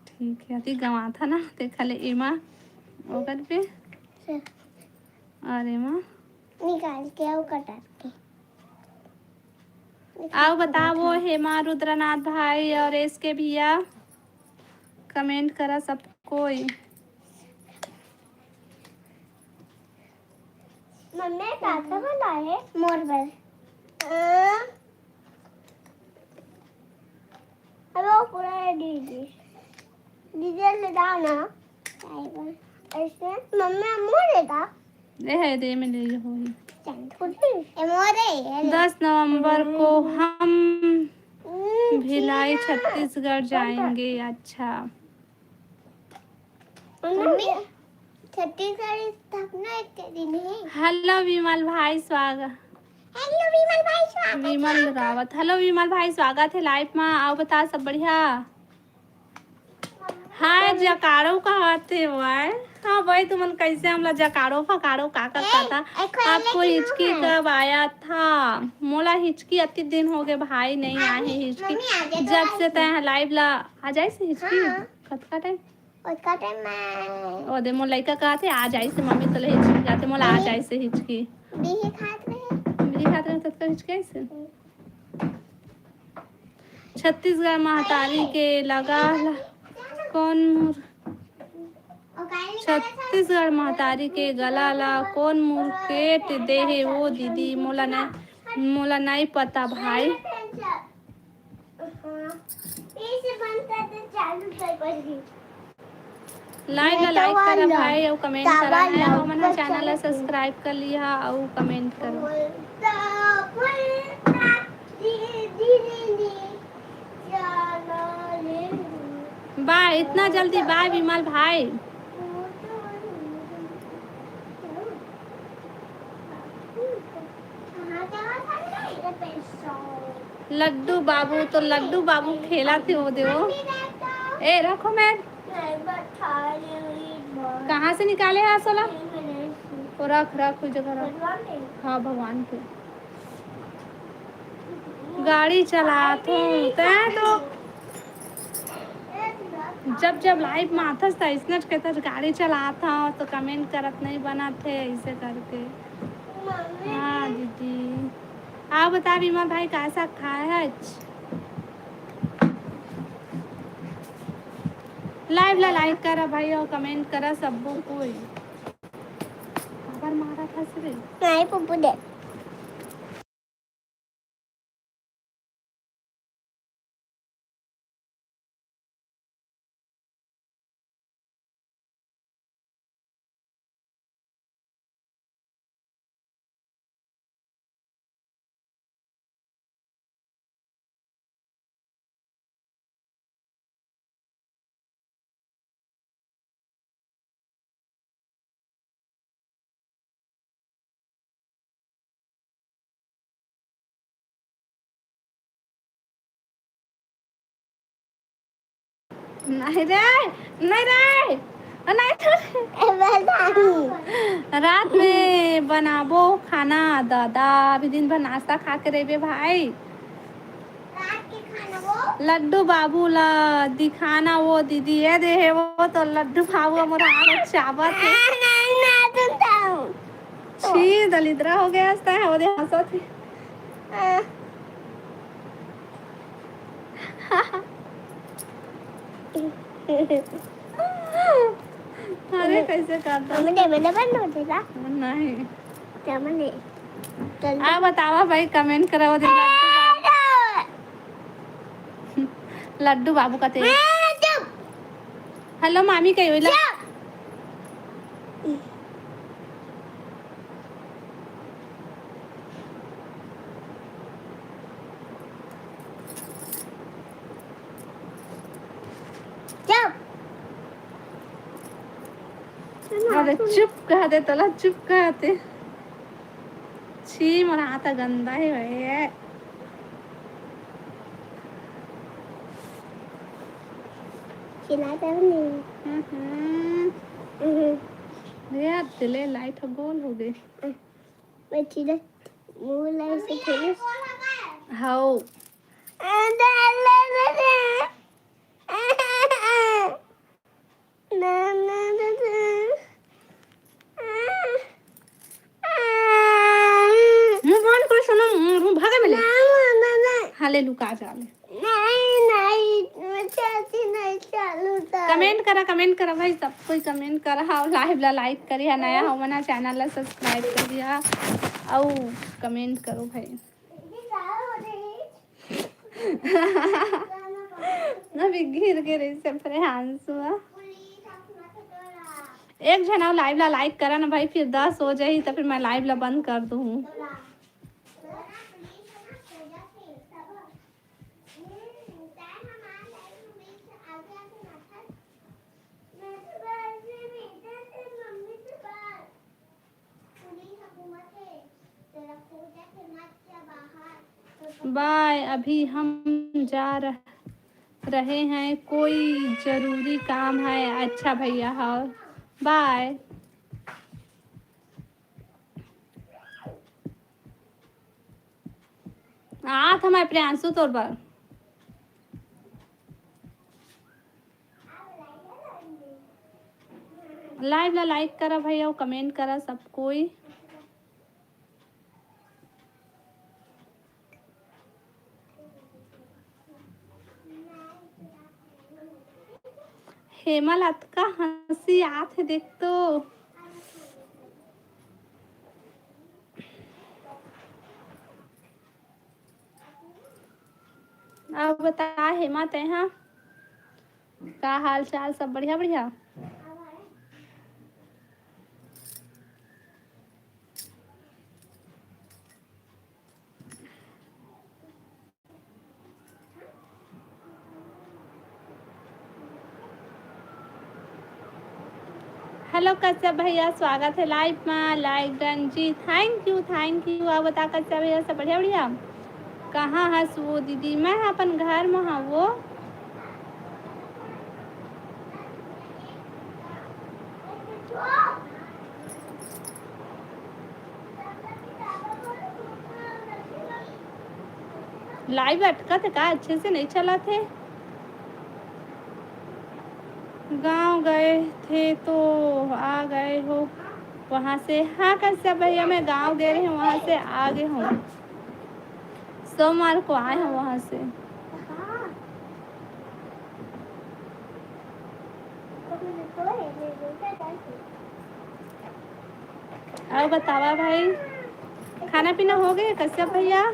ठीक है अति गवा था ना ते खा ले। एमा ओकर पे अरे माँ निकाल के वो कटा के। आओ बताओ हेमा रुद्रनाथ भाई और इसके भैया कमेंट करा सब कोई। मम्मी काका वाला है मोरबल। हेलो पूरा दीदी दीदी ले दाओ ना ऐसे मम्मी मोर देगा। दे में ले हो। 10 नवंबर को हम भिलाई छत्तीसगढ़ जाएंगे। अच्छा छत्तीसगढ़ स्थापना के दिन है। हेलो विमल भाई स्वागत। हेलो विमल भाई स्वागत। विमल रावत हेलो विमल भाई स्वागत है लाइव में। आओ बता सब बढ़िया। हाँ जकारो कहते हुआ। हाँ भाई तुमन कैसे हमला जकारो फकारो का करता था। आपको हिचकी कब आया था। मोला हिचकी अति दिन हो गए भाई, नहीं आए हिचकी। जब से तय लाइव ला आ जाए से हिचकी। कतका टाइम उसका टाइम मैं ओ दे मोर लइका कहते आ जाए से मम्मी तले हिचकी जाते मोला आ जाए से हिचकी। बिही खात रहे तत्का हिचकी से। छत्तीसगढ़ महतारी के लगा कौन छत्तीसगढ़ महतारी के गला ला कौन मुर्केट दे है वो दीदी। मोला नहीं पता भाई। लाइक करा भाई और कमेंट करा है और हमारा चैनल सब्सक्राइब कर लिया और कमेंट करो। बाय इतना जल्दी बाय विमल भाई। लड्डू बाबू तो लड्डू बाबू खेला थे वो देखो। ए रखो मैं कहाँ से निकाले हैं सोला? तो रख रख उस जगह रख। हाँ भगवान के गाड़ी चलाते हैं तो जब जब लाइव में आता था इसने कहता गाड़ी चलाता तो कमेंट करत नहीं बनाते ऐसे करके। हाँ दीदी आप बता बीमा भाई कैसा खाया है? लाइव ला लाइक करा भाई और कमेंट करा सबको। कोई खबर मारा था सिरे नहीं पप्पू दे नहीं रे नहीं रे नहीं रात में बनाबो खाना दादा अभी दिन भर नाश्ता खा के रहे भाई। लड्डू बाबू ला दिखाना वो दीदी है दे है वो तो लड्डू बाबू मोरा चावत है छी दलिद्रा हो गया है वो दे हंसत अरे कैसे करता नहीं आ बतावा भाई कमेंट करो लड्डू बाबू का तेल हेलो मामी कही हुई अरे चुप कहते तला चुप कहते छी मोरा हाथ गंदा है भाई चिल्लाता नहीं यार दिले लाइट गोल हो गई मैं सीधा मुंह लाइट से खेलूं हाउ हाले लुका जाले कमेंट करा भाई सब कोई कमेंट करा हाँ लाइव ला लाइक करिया नया हो मना चैनल ला सब्सक्राइब करिया और कमेंट करो भाई ना भी गिर गिर से फ्रेहांसु एक जना लाइव ला लाइक करा ना भाई फिर 10 हो जाए तो फिर मैं लाइव ला बंद कर दूँ बाय अभी हम जा रहे हैं कोई जरूरी काम है अच्छा भैया हाँ बाय आ था मैं प्रियांशु तोर पर लाइव ला लाइक करा भैया और कमेंट करा सब कोई हेमल अतका हंसी आत है देख तो अब बता हेमा तेहा का हाल चाल सब बढ़िया बढ़िया हेलो कश्यप भैया स्वागत है लाइव में लाइक डन जी थैंक यू आप बता कश्यप भैया सब बढ़िया बढ़िया कहाँ हस वो दीदी? मैं अपन घर में हाँ वो। लाइव अटका थे का? अच्छे से नहीं चला थे। गांव गए थे तो आ गए हो वहाँ से? हाँ कैसे भैया, मैं गांव गए रहे वहाँ से आ गए हूँ, सोमवार को आए हैं वहाँ से। और बतावा भाई, खाना पीना हो गया कश्यप भैया?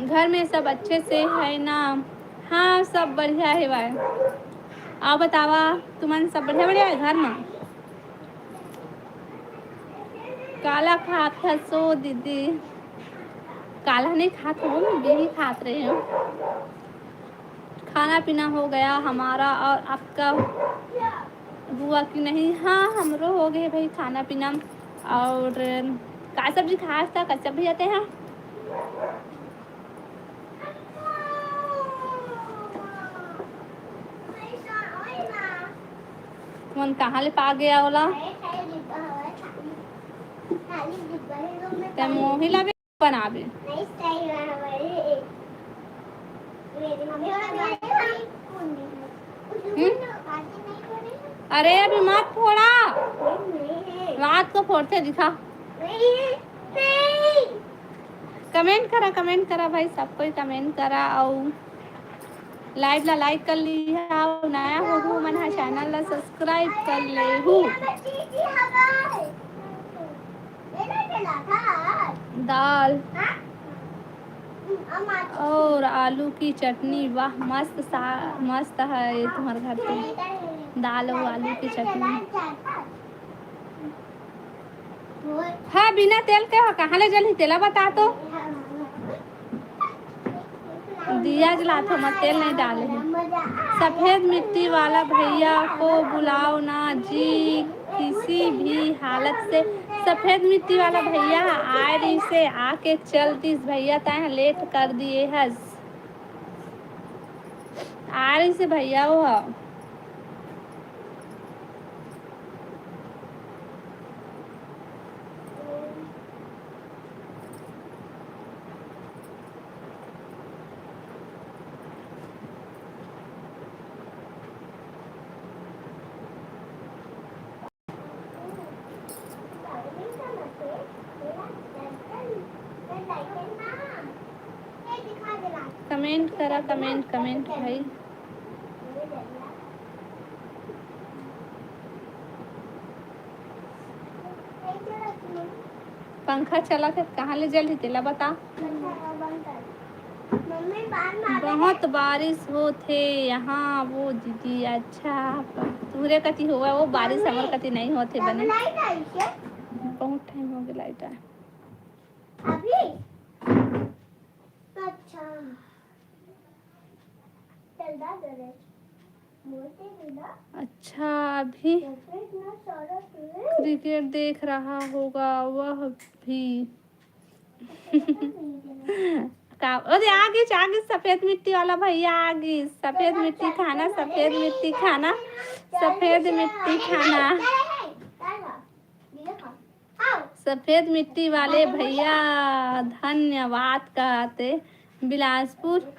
घर में सब अच्छे से है ना? हाँ सब बढ़िया है भाई। आप बतावा तुम्हारे सब बढ़िया बढ़िया है घर में? काला खात था सो दीदी? काला नहीं खात हो, मैं बेही खात रही हूँ। खाना पीना हो गया हमारा, और आपका हुआ कि नहीं? हाँ हमरो हो गए भाई खाना पीना। और का सब्जी खास था? कच्चा भी आते हैं। तुम कहाँ ले पा गया ओला? ते मोहिला भी बनावे। अरे अभी मत फोड़ा, रात को फोड़ते दिखा। कमेंट करा भाई, सब कोई कमेंट करा। और लाइव ला लाइक कर लिया, नया हो मन हा चैनल ला सब्सक्राइब कर ले हूँ। दाल और आलू की चटनी, वाह मस्त है तुम्हारे घर पे दाल और आलू की चटनी। हाँ बिना तेल के हो? कहाँ ले जल्दी तेला बता तो। दिया जलाते मत, तेल नहीं डाले। सफेद मिट्टी वाला भैया को बुलाओ ना जी, किसी भी हालत से। सफेद मिट्टी वाला भैया आ रही से आके चलतीस भैया तय लेट कर दिए हस। आ रही से भैया वो कमेंट करा, कमेंट भाई। पंखा चला थे कहाँ ले जल्दी तेला बता। बहुत बारिश हो थे यहाँ वो दीदी। अच्छा पूरे कति हुआ वो बारिश, हमारे कति नहीं होते बने। बहुत टाइम हो गया लाइट आए अभी। अच्छा अच्छा अभी क्रिकेट देख रहा होगा वह भी। आगे सफेद मिट्टी वाला भैया आगे। सफेद मिट्टी खाना, सफेद मिट्टी खाना, सफेद मिट्टी खाना। सफेद मिट्टी वाले भैया धन्यवाद कहते। बिलासपुर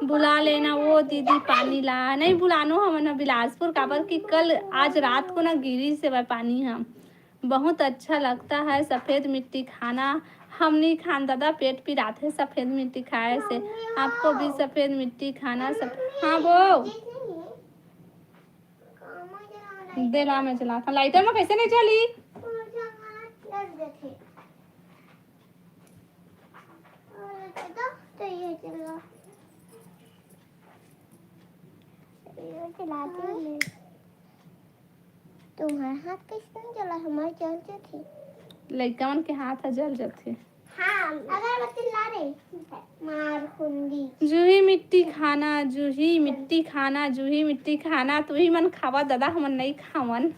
बुला लेना वो दीदी पानी ला। नहीं बुलानो हम ना बिलासपुर काबर की कल आज रात को ना गिरी से वह पानी हम बहुत अच्छा लगता है सफ़ेद मिट्टी खाना। हम नहीं खान दादा, पेट पिराते सफ़ेद मिट्टी खाए से। आपको भी सफ़ेद मिट्टी खाना सब। हाँ वो देला में चला था लाइटर में कैसे नहीं चली। तुम्हारे हाथ कैसे चला, हमारे चलते थे। लइकवन के हाथ जल जाते। हाँ अगरबत्ती ला रे मार खुंदी। जूही मिट्टी खाना, जूही मिट्टी खाना, जूही मिट्टी खाना। तू ही मन खावा दादा, हमन नहीं खावन।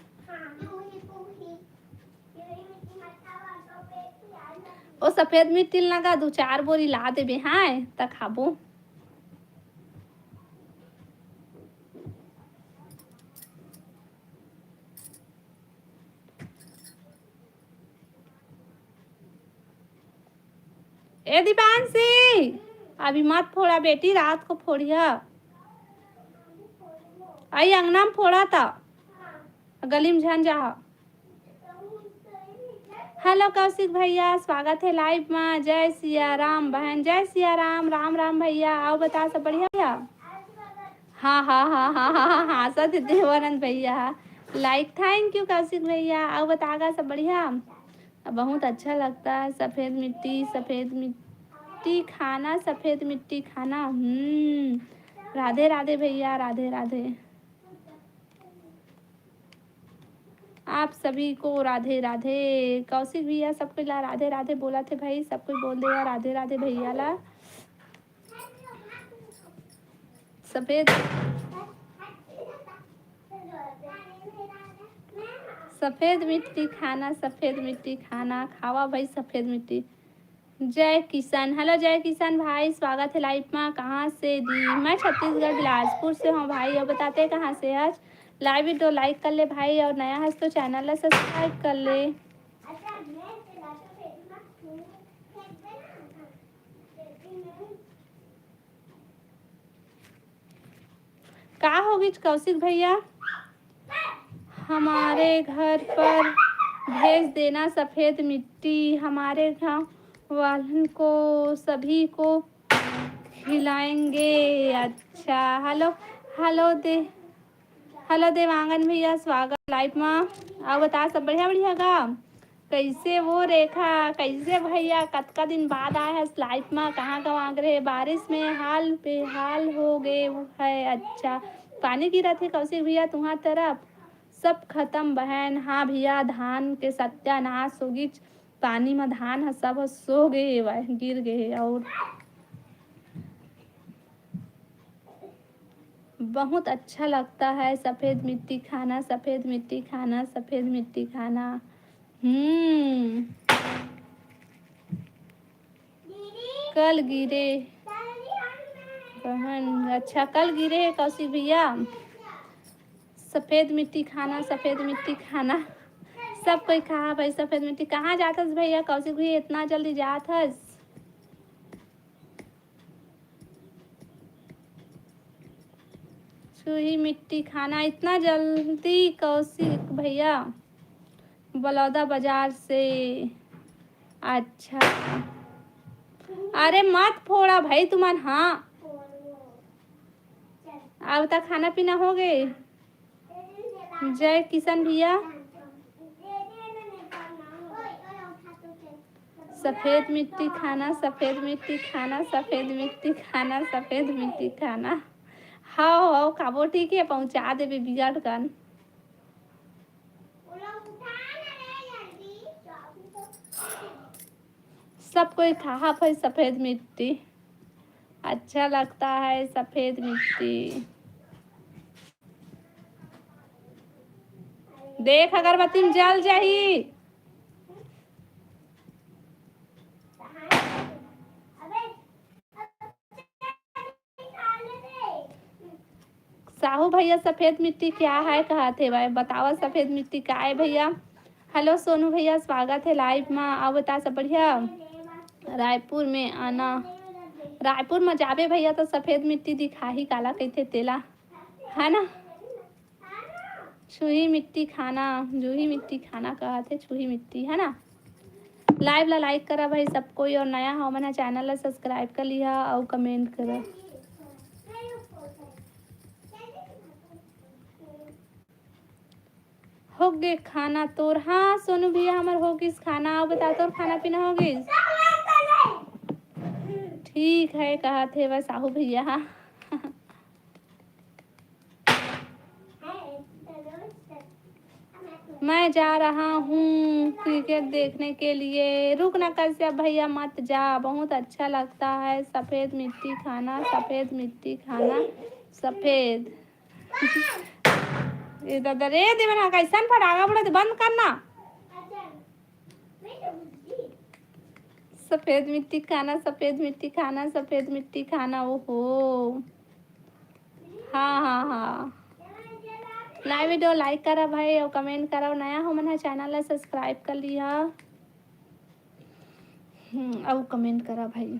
ओ सफेद मिट्टी लगा 2-4 बोरी ला देबे हाँ त खाबो। ए दीपांशी अभी मत फोड़ा बेटी, रात को फोड़िया। आई अंगना में फोड़ा था, गली में झन जा। हेलो कौशिक भैया, स्वागत है लाइव में। जय सिया राम बहन, जय सिया राम। राम राम भैया, आओ बता सब बढ़िया भैया। हाँ हाँ हाँ हाँ हाँ हाँ हाँ सत देवानंद भैया लाइक, थैंक यू कौशिक भैया। आओ बतागा सब बढ़िया। बहुत अच्छा लगता है सफ़ेद मिट्टी, सफ़ेद मिट्टी खाना, सफ़ेद मिट्टी खाना। राधे राधे भैया, राधे राधे। आप सभी को राधे राधे। कौशिक भैया सबको ला राधे राधे बोला थे भाई, सब कोई बोल दिया राधे राधे भैया ला। सफ़ेद सफ़ेद मिट्टी खाना, सफ़ेद मिट्टी खाना, खावा भाई सफ़ेद मिट्टी। जय किसान, हेलो जय किसान भाई, स्वागत है लाइव में। कहाँ से दी? मैं छत्तीसगढ़ बिलासपुर से हूँ भाई। और बताते कहाँ से आज लाइव तो लाइक कर ले भाई, और नया है तो चैनल ला सब्सक्राइब कर ले। का होगी कौशिक भैया? हमारे घर पर भेज देना सफ़ेद मिट्टी, हमारे गाँव वालों को सभी को खिलाएंगे। अच्छा हेलो हेलो हेलो देवांगन भैया, स्वागत लाइव में। आओ बता सब बढ़िया बढ़िया गा। कैसे वो रेखा, कैसे भैया कतका दिन बाद आए हैं लाइव में, कहाँ गंवा रहे? बारिश में हाल बेहाल हो गए है। अच्छा पानी गिरा थे कौशिक भैया तुम्हार तरफ? सब खत्म बहन। हाँ भैया धान के सत्यानाश होगी, पानी में धान सब सो गए गिर गए। और बहुत अच्छा लगता है सफ़ेद मिट्टी खाना, सफ़ेद मिट्टी खाना, सफ़ेद मिट्टी खाना। कल गिरे बहन, अच्छा कल गिरे है कौशिक भैया। सफ़ेद मिट्टी खाना, सफ़ेद मिट्टी खाना, सब कोई कहा भाई सफ़ेद मिट्टी। कहाँ जाता भैया कौशिक भैया इतना जल्दी जात हस? छुही मिट्टी खाना इतना जल्दी कौशिक भैया? बलौदा बाजार से। अच्छा अरे मत फोड़ा भाई तुमान। हाँ अब तक खाना पीना हो गए? जय किशन भैया। सफ़ेद मिट्टी खाना, सफ़ेद मिट्टी खाना, सफ़ेद मिट्टी खाना, सफ़ेद मिट्टी खाना। हाँ हाँ खाबो ठीक है, पहुँचा देवे बिगाड़ कर। सब कोई खा भाई सफ़ेद मिट्टी, अच्छा लगता है सफ़ेद मिट्टी। देख अगरबत्ती में जल जाही। साहू भैया सफ़ेद मिट्टी क्या है कहते भाई, बतावा सफ़ेद मिट्टी क्या है भैया। हेलो सोनू भैया, स्वागत है लाइव में। आओ बता सब बढ़िया। रायपुर में आना, रायपुर में जाबे भैया तो सफ़ेद मिट्टी दिखा ही काला कहते तेला है ना। छुही मिट्टी खाना, जूही मिट्टी खाना कहते, छुही मिट्टी है ना। लाइव ला लाइक करा भाई सब कोई, और नया हो मना चैनल ला सब्सक्राइब कर लिया और कमेंट करा। हो गए खाना तोर? हाँ सोनू भैया हमार हो गई खाना। आओ बता तोर खाना पीना हो गई? ठीक है कहा थे बस साहू भैया। हाँ मैं जा रहा हूँ क्रिकेट देखने के लिए। रुक ना कश्यप भैया मत जा, बहुत अच्छा लगता है सफ़ेद मिट्टी खाना, सफ़ेद मिट्टी खाना, सफ़ेद। ये दादा रे देवना कैसन फटाका पड़ा, बंद करना। सफ़ेद मिट्टी खाना, सफ़ेद मिट्टी खाना, सफ़ेद मिट्टी खाना। ओहो हाँ हाँ हाँ, लाइव वीडियो लाइक करा भाई और कमेंट करो। नया हो मन है चैनल ला सब्सक्राइब कर लिया। और कमेंट करा भाई।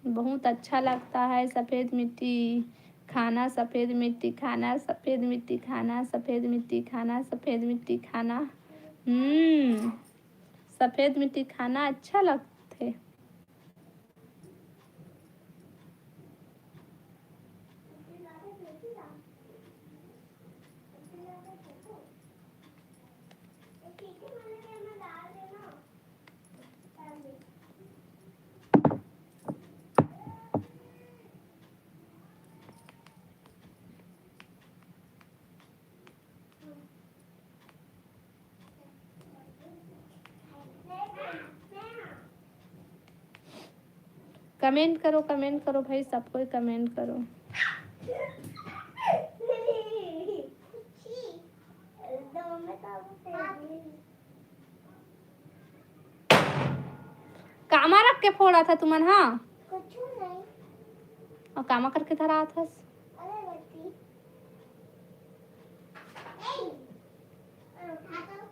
बहुत अच्छा लगता है सफ़ेद मिट्टी खाना, सफ़ेद मिट्टी खाना, सफ़ेद मिट्टी खाना, सफ़ेद मिट्टी खाना, सफ़ेद मिट्टी खाना। सफ़ेद मिट्टी खाना अच्छा लगते। कमेंट करो भाई, सब कोई कमेंट करो। कामा रख के फोड़ा था तुमन? हाँ कुछ नहीं। और कामा करके धरा था।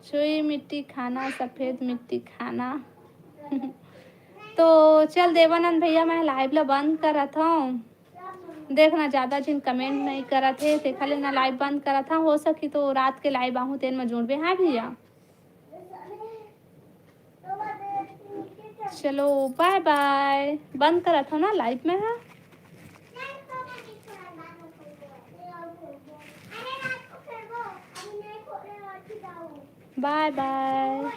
चुई मिट्टी खाना, सफ़ेद मिट्टी खाना। तो चल देवानंद भैया मैं लाइव ला बंद करा था। देखना ज़्यादा जिन कमेंट नहीं करा थे देखा लेना, लाइव बंद करा था। हो सकी तो रात के लाइव आहूँ तेन में जुड़बे। हाँ भैया चलो बाय बाय। बंद करा था ना लाइव में। है बाय बाय।